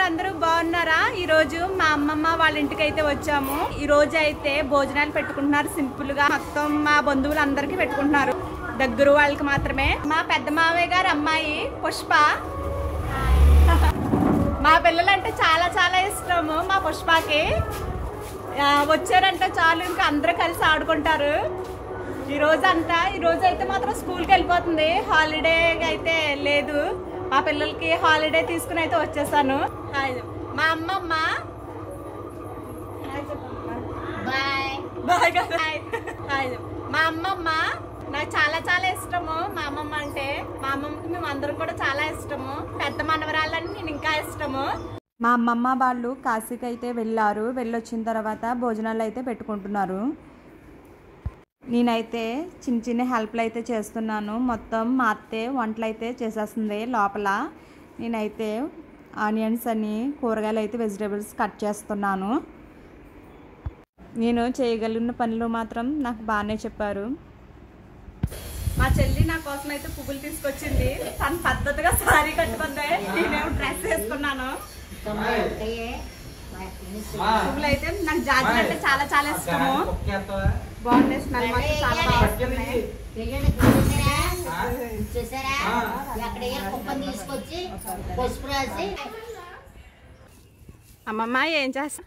ఉన్నారు? అందరూ బాగున్నారా? ఈ రోజు మా అమ్మమ్మ వాళ్ళ ఇంటికి అయితే వచ్చాము. ఈ రోజు అయితే భోజనాలు పెట్టుకుంటున్నారు. సింపుల్ గా మొత్తం మా బంధువులు అందరికి పెట్టుకుంటున్నారు, దగ్గర వాళ్ళకి మాత్రమే. మా పెద్ద మావయ్య గారు అమ్మాయి పుష్ప. మా పిల్లలంటే చాలా చాలా ఇష్టము మా పుష్పకి. వచ్చారంటే చాలు ఇంకా అందరూ కలిసి ఆడుకుంటారు. ఈ రోజు అయితే మాత్రం స్కూల్కి వెళ్ళిపోతుంది, హాలిడే అయితే లేదు. మా పిల్లలకి హాలిడే తీసుకుని అయితే వచ్చేసాను. మా అమ్మమ్మ మా అమ్మమ్మ నాకు చాలా చాలా ఇష్టము. మా అమ్మమ్మ అంటే మా అమ్మమ్మకి మేము అందరం కూడా చాలా ఇష్టము. పెద్ద మనవరాలని నేను ఇంకా ఇష్టము. మా అమ్మమ్మ వాళ్ళు కాశీకి అయితే వెళ్ళారు. వెళ్ళొచ్చిన తర్వాత భోజనాలు అయితే పెట్టుకుంటున్నారు. నేనైతే చిన్న చిన్న హెల్ప్లు అయితే చేస్తున్నాను. మొత్తం మా అత్తే వంటలు అయితే చేసేస్తుంది లోపల. నేనైతే ఆనియన్స్ అని కూరగాయలు అయితే వెజిటేబుల్స్ కట్ చేస్తున్నాను. నేను చేయగలిగిన పనులు మాత్రం నాకు బాగానే చెప్పారు. మా చెల్లి నా కోసం అయితే పువ్వులు తీసుకొచ్చింది. తను పద్ధతిగా సారీ కట్టుకుంది, నేనేమో డ్రెస్ వేసుకున్నాను. పువ్వులు అయితే నాకు జాజులు అంటే చాలా చాలా ఇష్టము. బాగుంది, స్మెల్ మాత్రం చాలా బాగుంది. అమ్మమ్మ ఏం చేస్తా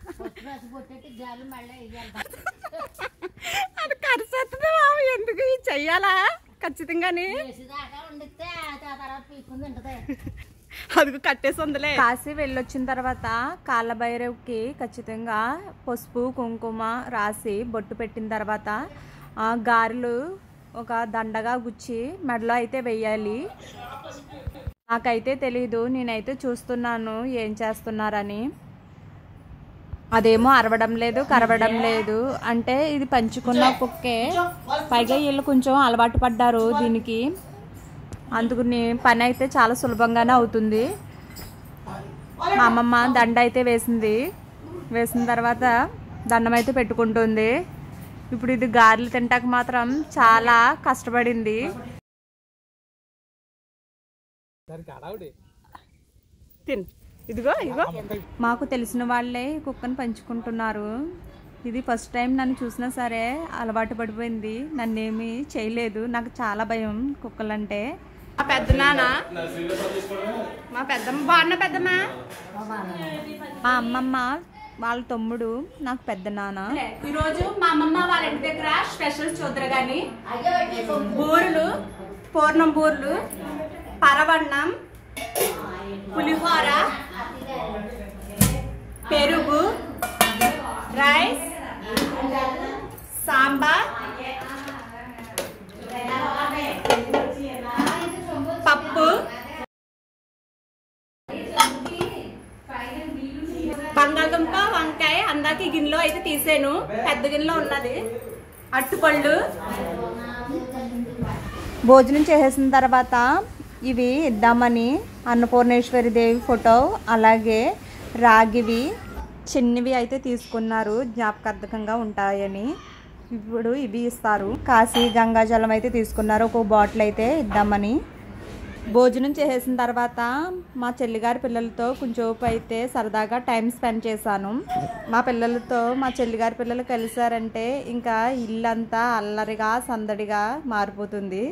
అది కరిసేస్తుంది. ఎందుకు చెయ్యాలా ఖచ్చితంగాని? అది కట్టేసి ఉందిలే. కాశీ వెళ్ళొచ్చిన తర్వాత కాళ్ళభైరవ్కి ఖచ్చితంగా పసుపు కుంకుమ రాసి బొట్టు పెట్టిన తర్వాత గారెలు ఒక దండగా గుచ్చి మెడలో అయితే వెయ్యాలి. నాకైతే తెలీదు, నేనైతే చూస్తున్నాను ఏం చేస్తున్నారని. అదేమో అరవడం లేదు, కరవడం లేదు. అంటే ఇది పంచుకున్న కుక్కే, పైగా వీళ్ళు కొంచెం అలవాటు పడ్డారు దీనికి. అందుకని పని అయితే చాలా సులభంగానే అవుతుంది. మా అమ్మమ్మ దండ అయితే వేసిన తర్వాత దండం అయితే పెట్టుకుంటుంది. ఇప్పుడు ఇది గారెలు తింటాక మాత్రం చాలా కష్టపడింది. ఇదిగో మాకు తెలిసిన వాళ్ళే కుక్కను పంచుకుంటున్నారు. ఇది ఫస్ట్ టైం నన్ను చూసినా సరే అలవాటు పడిపోయింది, నన్నేమి చేయలేదు. నాకు చాలా భయం కుక్కలంటే. మా పెద్దనాన్న మా పెద్దమ్మ బాగున్నా పెద్దమ్మ. మా అమ్మమ్మ వాళ్ళ తమ్ముడు నాకు పెద్ద నాన్న. ఈరోజు మా అమ్మమ్మ వాళ్ళ ఇంటి దగ్గర స్పెషల్ చూద్దరు కానీ బూరెలు, పూర్ణం బూరెలు, పరవన్నం, పులిహోర, పెరుగు, రైస్, సాంబార్, పప్పు, బంగాళదుంప, వంకాయ అందాక గిన్నెలో అయితే తీసాను, పెద్ద గిన్నెలో ఉన్నది. అట్టుపళ్ళు. భోజనం చేసేసిన తర్వాత ఇవి ఇద్దామని అన్నపూర్ణేశ్వరి దేవి ఫోటో, అలాగే రాగివి చిన్నవి అయితే తీసుకున్నారు, జ్ఞాపకార్థకంగా ఉంటాయని. ఇప్పుడు ఇవి ఇస్తారు. కాశీ గంగాజలం అయితే తీసుకున్నారు, ఒక బాటిల్ అయితే ఇద్దామని. భోజనం చేసేసిన తర్వాత మా చెల్లిగారి పిల్లలతో కొంచెంసేపు అయితే సరదాగా టైం స్పెండ్ చేశాను. మా పిల్లలతో మా చెల్లిగారి పిల్లలు కలిసారంటే ఇంకా ఇల్లంతా అల్లరిగా సందడిగా మారిపోతుంది.